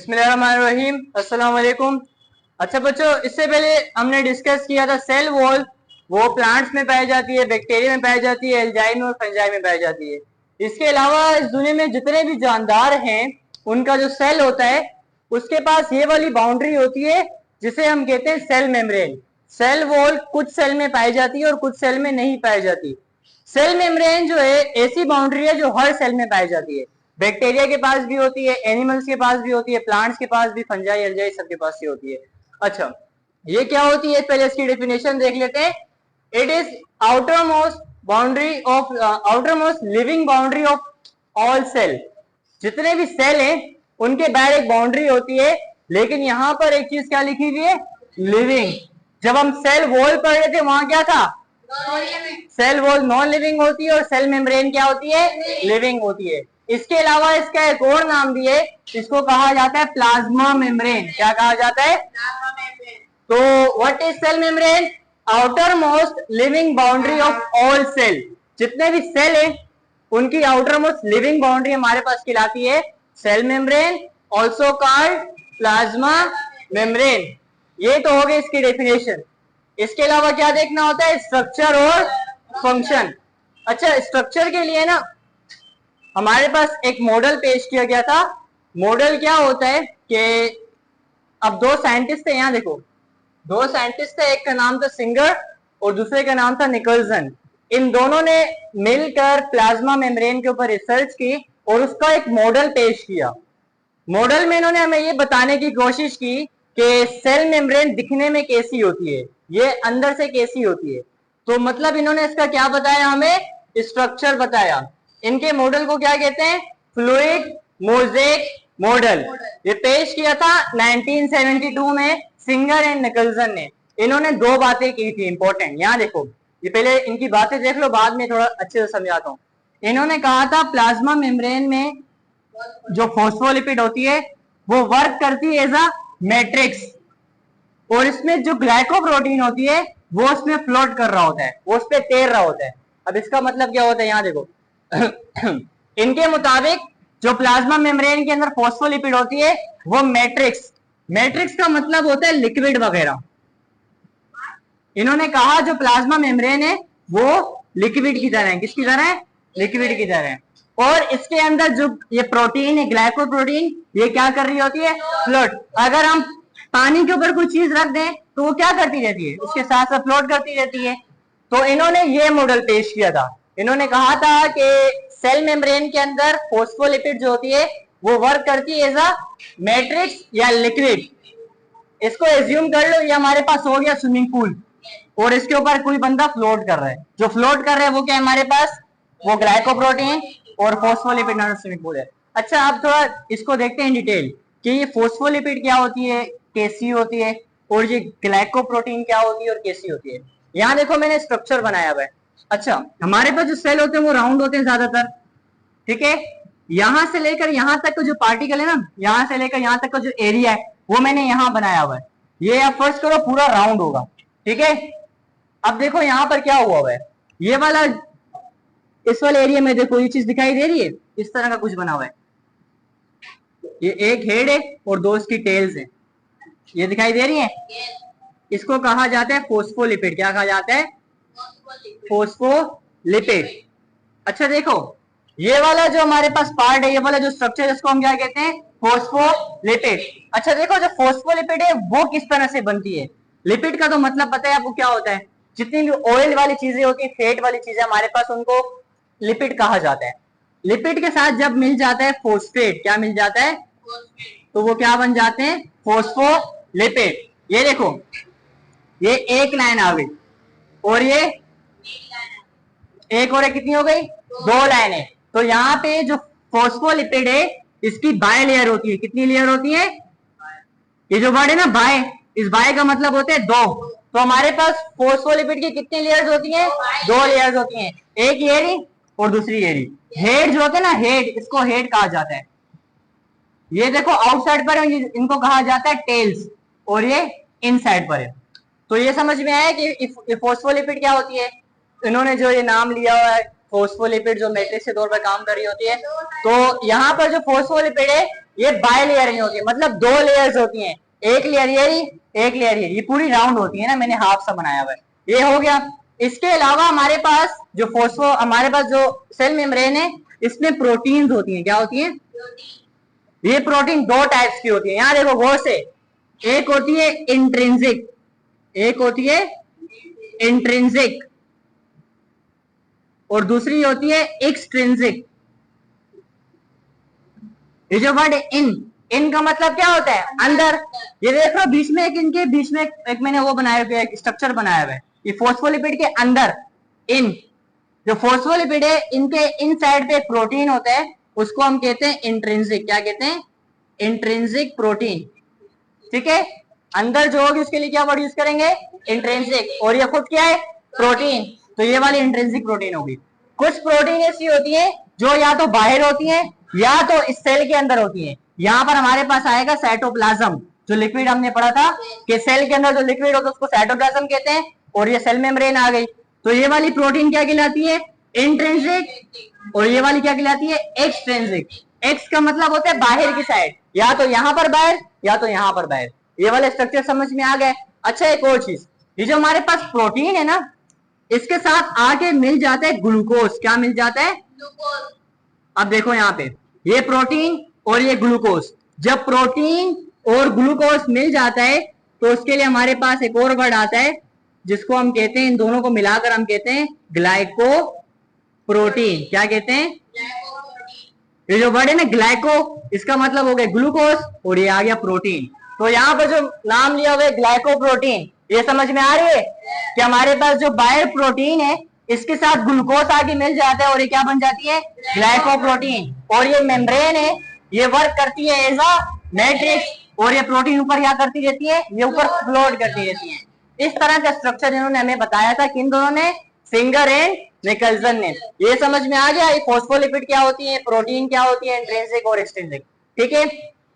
बिस्मिल्लाहिर्रहमानिर्रहीम, अस्सलाम वालेकुम। अच्छा बच्चों, इससे पहले हमने डिस्कस किया था सेल वॉल। वो प्लांट्स में पाई जाती है, बैक्टीरिया में पाई जाती है, एल्जाई में और फंजाई में पाई जाती है। इसके अलावा इस दुनिया में जितने भी जानदार हैं उनका जो सेल होता है उसके पास ये वाली बाउंड्री होती है जिसे हम कहते हैं सेल मेम्ब्रेन। सेल वॉल कुछ सेल में पाई जाती है और कुछ सेल में नहीं पाई जाती। सेल मेम्ब्रेन जो है ऐसी बाउंड्री है जो हर सेल में पाई जाती है। बैक्टीरिया के पास भी होती है, एनिमल्स के पास भी होती है, प्लांट्स के पास भी, फंजाई एल्जाई सबके पास ही होती है। अच्छा, ये क्या होती है पहले इसकी डेफिनेशन देख लेते हैं। It is outermost living boundary of all cell. जितने भी सेल हैं उनके बाहर एक बाउंड्री होती है, लेकिन यहां पर एक चीज क्या लिखी हुई है, लिविंग। जब हम सेल वॉल पढ़ रहे थे वहां क्या था, सेल वॉल नॉन लिविंग होती है और सेल मेम्ब्रेन क्या होती है, लिविंग होती है। इसके अलावा इसका एक और नाम भी है, इसको कहा जाता है प्लाज्मा मेम्ब्रेन। क्या कहा जाता है, तो what is cell membrane, outermost living boundary of all cell. जितने भी सेल हैं उनकी आउटर मोस्ट लिविंग बाउंड्री हमारे पास कहलाती है cell membrane, also called plasma membrane. ये तो हो गई इसकी डेफिनेशन। इसके अलावा क्या देखना होता है, स्ट्रक्चर और फंक्शन। अच्छा, स्ट्रक्चर के लिए ना हमारे पास एक मॉडल पेश किया गया था। मॉडल क्या होता है कि अब दो साइंटिस्ट थे, यहां देखो दो साइंटिस्ट थे, एक का नाम था सिंगर और दूसरे का नाम था निकल्सन। इन दोनों ने मिलकर प्लाज्मा मेम्ब्रेन के ऊपर रिसर्च की और उसका एक मॉडल पेश किया। मॉडल में इन्होंने हमें ये बताने की कोशिश की कि सेल मेम्ब्रेन दिखने में कैसी होती है, ये अंदर से कैसी होती है। तो मतलब इन्होंने इसका क्या बताया, हमें स्ट्रक्चर बताया। इनके मॉडल को क्या कहते हैं, फ्लूइड मोज़ेक मॉडल। ये पेश किया था 1972 में सिंगर एंड निकल्सन ने। इन्होंने दो बातें की थी इंपॉर्टेंट, यहां देखो। ये पहले इनकी बातें देख लो, बाद में थोड़ा अच्छे से समझाता हूँ। इन्होंने कहा था प्लाज्मा मेम्ब्रेन में जो फॉस्फोलिपिड होती है वो वर्क करती है एज अ मैट्रिक्स, और इसमें जो ग्लाइकोप्रोटीन होती है वो उसमें फ्लोट कर रहा होता है, वो उस पर तैर रहा होता है। अब इसका मतलब क्या होता है, यहां देखो इनके मुताबिक जो प्लाज्मा मेम्ब्रेन के अंदर फॉस्फोलिपिड होती है वो मैट्रिक्स, मैट्रिक्स का मतलब होता है लिक्विड वगैरह। इन्होंने कहा जो प्लाज्मा मेम्ब्रेन है वो लिक्विड की तरह है। किसकी तरह है, लिक्विड की तरह है। और इसके अंदर जो ये प्रोटीन है, ग्लाइकोप्रोटीन, ये क्या कर रही होती है, फ्लोट। अगर हम पानी के ऊपर कोई चीज रख दें तो वो क्या करती रहती है, उसके साथ साथ फ्लोट करती रहती है। तो इन्होंने ये मॉडल पेश किया था। इन्होंने कहा था कि सेल मेम्ब्रेन के अंदर फॉस्फोलिपिड जो होती है वो वर्क करती है एज अ मैट्रिक्स या लिक्विड। इसको एज्यूम कर लो ये हमारे पास हो गया स्विमिंग पूल, और इसके ऊपर कोई बंदा फ्लोट कर रहा है। जो फ्लोट कर रहा है वो क्या है हमारे पास, वो ग्लाइकोप्रोटीन और फॉस्फोलिपिड नामक स्विमिंग पूल है। अच्छा, अब थोड़ा इसको देखते हैं डिटेल कि ये फॉस्फोलिपिड क्या होती है, कैसी होती है, और ये ग्लाइकोप्रोटीन क्या होती है और कैसी होती है। यहाँ देखो मैंने स्ट्रक्चर बनाया हुआ है। अच्छा, हमारे पास जो सेल होते हैं वो राउंड होते हैं ज्यादातर, ठीक है। यहां से लेकर यहां तक का जो पार्टिकल है ना, यहां से लेकर यहां तक का जो एरिया है वो मैंने यहां बनाया हुआ है। ये आप फर्स्ट करो पूरा राउंड होगा, ठीक है। अब देखो यहां पर क्या हुआ है, ये वाला, इस वाले एरिया में देखो ये चीज दिखाई दे रही है, इस तरह का कुछ बना हुआ है। ये एक हेड है और दो इसकी टेल्स है, ये दिखाई दे रही है। इसको कहा जाता है फॉस्फोलिपिड। क्या कहा जाता है, फॉस्फोलिपिड। अच्छा देखो, ये वाला जो हमारे पास पार्ट है, ये वाला जो स्ट्रक्चर है, इसको हम क्या कहते हैं, फॉस्फोलिपिड। अच्छा देखो, जो फॉस्फोलिपिड है वो किस तरह से बनती है। लिपिड का तो मतलब पता है आपको क्या होता है, जितनी भी ऑयल वाली चीजें होती है, फैट वाली चीजें हमारे पास, उनको लिपिड कहा जाता है। लिपिड के साथ जब मिल जाता है फॉस्फेट, क्या मिल जाता है, तो वो क्या बन जाते हैं, फॉस्फोलिपिड। ये देखो, ये एक लाइन आ गई और ये एक और कितनी हो गई, दो लाइनें। तो यहाँ पे जो फॉस्फोलिपिड है इसकी बाय लेयर होती है। कितनी लेयर होती है, ये जो वर्ड है ना बाय, इस बाय का मतलब होता है दो। तो हमारे पास फॉस्फोलिपिड की कितनी लेयर्स होती हैं, दो लेयर्स होती हैं, एक एरी और दूसरी एरी। हेड जो होते हैं ना, हेड, इसको हेड कहा जाता है। ये देखो आउटसाइड पर है, इनको कहा जाता है टेल्स, और ये इनसाइड पर है। तो ये समझ में आया कि फॉस्फोलिपिड क्या होती है। इन्होंने जो ये नाम लिया हुआ है फॉस्फोलिपिड, जो मैट्रिक्स के तौर पर काम कर रही होती है। तो यहाँ पर जो फॉस्फोलिपिड है ये बाय लेयरिंग होती है, मतलब 2 लेयर्स होती हैं, एक लेयर ये, एक लेयर ये पूरी राउंड होती है ना, मैंने हाफ सा बनाया हुआ है, ये हो गया। इसके अलावा हमारे पास जो हमारे पास जो सेल मेम्ब्रेन है, इसमें प्रोटीन्स होती हैं, क्या होती हैं? ये प्रोटीन 2 टाइप्स की होती है, यहां देखो गौर से, एक होती है इंट्रिंसिक, एक होती है इंट्रिंसिक, और दूसरी होती है एक्सट्रिंसिक। ये जो वर्ड इन का मतलब क्या होता है? अंदर। ये देख रहे हो बीच में एक, इनके बीच में एक मैंने वो बनाया हुआ है, एक स्ट्रक्चर बनाया हुआ है, ये फोस्फोलिपिड के अंदर इन, जो फोस्फोलिपिड है इनके इन साइड पे प्रोटीन होता है, उसको हम कहते हैं इंट्रिंसिक। क्या कहते हैं? Intrinsic protein. ठीक है, अंदर जो होगी उसके लिए क्या वर्ड यूज करेंगे? इंट्रिंसिक। और ये खुद क्या है? प्रोटीन। तो ये वाली इंट्रिंसिक प्रोटीन होगी। कुछ प्रोटीन ऐसी होती है जो या तो बाहर होती है या तो इस सेल के अंदर होती है। यहां पर हमारे पास आएगा साइटोप्लाज्म, जो लिक्विड हमने पढ़ा था कि सेल के अंदर जो लिक्विड होता है उसको साइटोप्लाज्म कहते हैं, और ये सेल मेम्ब्रेन आ गई। तो ये वाली प्रोटीन क्या कहलाती है? इंट्रिंसिक। और ये वाली क्या कहलाती है? एक्सट्रिंसिक। एक्स का मतलब होता है बाहर की साइड, या तो यहां पर बाहर या तो यहां पर बाहर। ये वाले स्ट्रक्चर समझ में आ गए? अच्छा, एक और चीज, ये जो हमारे पास प्रोटीन है ना, इसके साथ आके मिल जाता है ग्लूकोज। क्या मिल जाता है? ग्लूकोज। अब देखो यहाँ पे, ये प्रोटीन और ये ग्लूकोज, जब प्रोटीन और ग्लूकोज मिल जाता है तो उसके लिए हमारे पास एक और वर्ड आता है जिसको हम कहते हैं, इन दोनों को मिलाकर हम कहते हैं ग्लाइको प्रोटीन। क्या कहते हैं? ये जो वर्ड है ना ग्लाइको, इसका मतलब हो गया ग्लूकोज और ये आ गया प्रोटीन। तो यहाँ पर जो नाम लिया हुआ है ग्लाइको प्रोटीन, ये समझ में आ रही है कि हमारे पास जो बायर प्रोटीन है इसके साथ ग्लूकोज आगे मिल जाता है और ये क्या बन जाती है? Glyco protein. और ये मेम्ब्रेन है, ये वर्क करती है एज अ मैट्रिक्स, और ये प्रोटीन ऊपर क्या करती रहती है? ये ऊपर फ्लोट करती रहती है। इस तरह का स्ट्रक्चर इन्होंने हमें बताया था, किन दोनों ने? सिंगर एंड निकल्सन ने। ये समझ में आ गया ये फोस्फोलिपिड क्या होती है, प्रोटीन क्या होती है, इंट्रिंसिक और एक्सट्रिंसिक। ठीक है,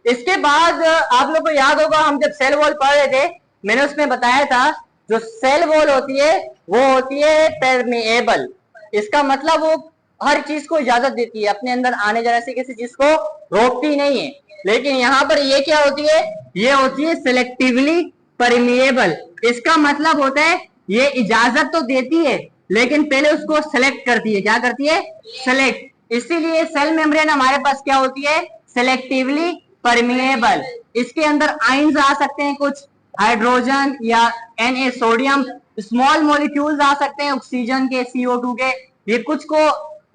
इसके बाद आप लोग को याद होगा हम जब सेल वॉल पढ़ रहे थे, मैंने उसमें बताया था जो सेल वॉल होती है वो होती है परमिएबल। इसका मतलब वो हर चीज को इजाजत देती है, अपने अंदर आने जाने से किसी चीज को रोकती नहीं है। लेकिन यहाँ पर ये क्या होती है? ये होती है सिलेक्टिवली परमिएबल। इसका मतलब होता है ये इजाजत तो देती है लेकिन पहले उसको सेलेक्ट करती है। क्या करती है? सेलेक्ट। इसीलिए सेल मेम्ब्रेन हमारे पास क्या होती है? Selectively permeable. इसके अंदर आइंस आ सकते हैं, कुछ हाइड्रोजन या Na सोडियम, स्मॉल मॉलिक्यूल्स आ सकते हैं ऑक्सीजन के, CO2 के। ये कुछ को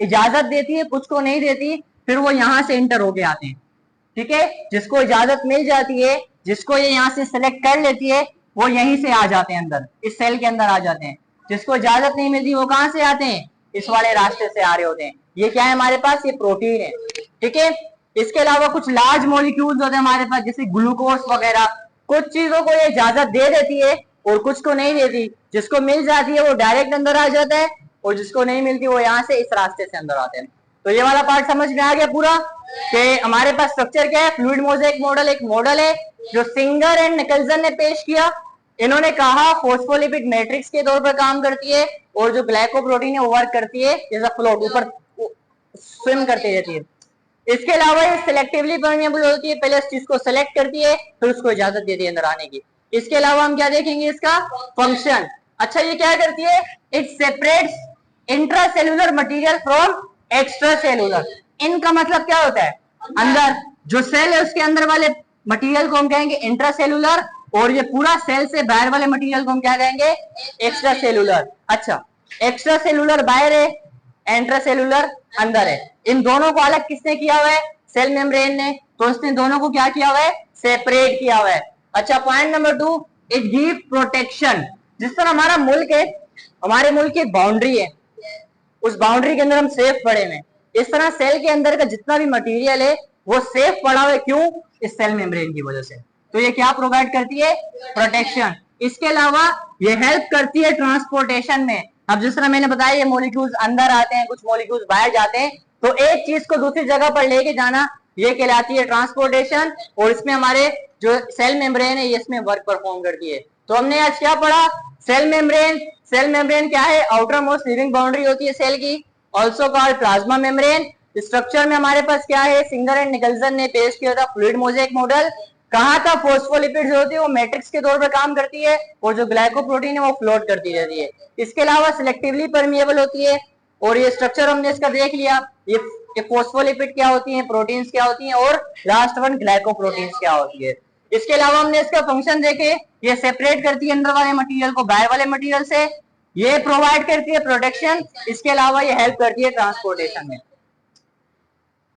इजाजत देती है, कुछ को नहीं देती, फिर वो यहां से इंटर होके आते हैं। ठीक है, जिसको इजाजत मिल जाती है, जिसको ये यहाँ से सेलेक्ट कर लेती है, वो यहीं से आ जाते हैं अंदर, इस सेल के अंदर आ जाते हैं। जिसको इजाजत नहीं मिलती वो कहां से आते हैं? इस वाले रास्ते से आ रहे होते हैं। ये क्या है हमारे पास? ये प्रोटीन है। ठीक है, इसके अलावा कुछ लार्ज मॉलिक्यूल्स होते हैं हमारे पास, जैसे ग्लूकोज वगैरह। कुछ चीजों को ये इजाजत दे देती है और कुछ को नहीं देती। जिसको मिल जाती है वो डायरेक्ट अंदर आ जाता है, और जिसको नहीं मिलती वो यहाँ से इस रास्ते से अंदर आते हैं। तो ये वाला पार्ट समझ में आ गया पूरा कि हमारे पास स्ट्रक्चर क्या है। फ्लूइड मोज़ेक मॉडल एक मॉडल है जो सिंगर एंड निकल्सन ने पेश किया। इन्होंने कहा फोस्फोलिपिड मैट्रिक्स के तौर पर काम करती है, और जो ग्लाइकोप्रोटीन है वो वर्क करती है जैसा फ्लोट, ऊपर स्विम करती रहती है। इसके अलावा ये सिलेक्टिवली परमिएबल होती है, पहले इस चीज को सेलेक्ट करती है फिर उसको इजाजत देती है अंदर आने की। इसके अलावा हम क्या देखेंगे? इसका फंक्शन। अच्छा, ये क्या करती है? It separates intracellular material from extra cellular. इनका मतलब क्या होता है? अंदर जो सेल है उसके अंदर वाले मटेरियल को हम कहेंगे इंट्रासेलुलर, और ये पूरा सेल से बाहर वाले मटेरियल को हम क्या कहेंगे? Extra cellular. अच्छा, एक्स्ट्रा सेलुलर बाहर है, इंट्रासेलुलर अंदर है। इन दोनों को अलग किसने किया हुआ है? सेल मेम्ब्रेन ने। तो उसने दोनों को क्या किया हुआ है? सेपरेट किया हुआ है। अच्छा, point number 2, it give protection. जिस तरह हमारा मुल्क है, हमारे मुल्क की एक बाउंड्री है, उस बाउंड्री के अंदर हम सेफ पड़े हुए, इस तरह सेल के अंदर का जितना भी मटेरियल है वो सेफ पड़ा हुआ है। क्यों? इस सेल मेम्ब्रेन की वजह से। तो ये क्या प्रोवाइड करती है? प्रोटेक्शन। इसके अलावा ये हेल्प करती है ट्रांसपोर्टेशन में। अब जिस तरह मैंने बताया ये मॉलिक्यूल्स अंदर आते हैं, कुछ मॉलिक्यूल्स बाहर जाते हैं, तो एक चीज को दूसरी जगह पर लेके जाना ये कहलाती है ट्रांसपोर्टेशन। और इसमें हमारे जो सेल मेम्ब्रेन है ये इसमें वर्क परफॉर्म करती है। तो हमने आज क्या पढ़ा? Cell membrane. सेल मेम्ब्रेन क्या है? आउटर मोस्ट लिविंग बाउंड्री होती है सेल की, also called plasma membrane. Structure में हमारे पास क्या है, सिंगर एंड निकलसन ने पेश किया था फ्लूइड मोज़ेक मॉडल। कहा था फोस्फोलिपिड्स होती है वो मैट्रिक्स के तौर पर काम करती है और जो ग्लाइकोप्रोटीन है वो फ्लोट करती रहती है। इसके अलावा सिलेक्टिवली परमिएबल होती है। और ये स्ट्रक्चर हमने इसका देख लिया, ये फोस्फोलिपिड क्या होती है, प्रोटीन्स क्या होती हैं, और लास्ट वन ग्लाइकोप्रोटीन्स क्या होती है। इसके अलावा हमने इसका फंक्शन देखे, ये सेपरेट करती है अंदर वाले मटेरियल को बाहर वाले मटेरियल से, ये प्रोवाइड करती है प्रोटेक्शन, इसके अलावा ये हेल्प करती है ट्रांसपोर्टेशन में।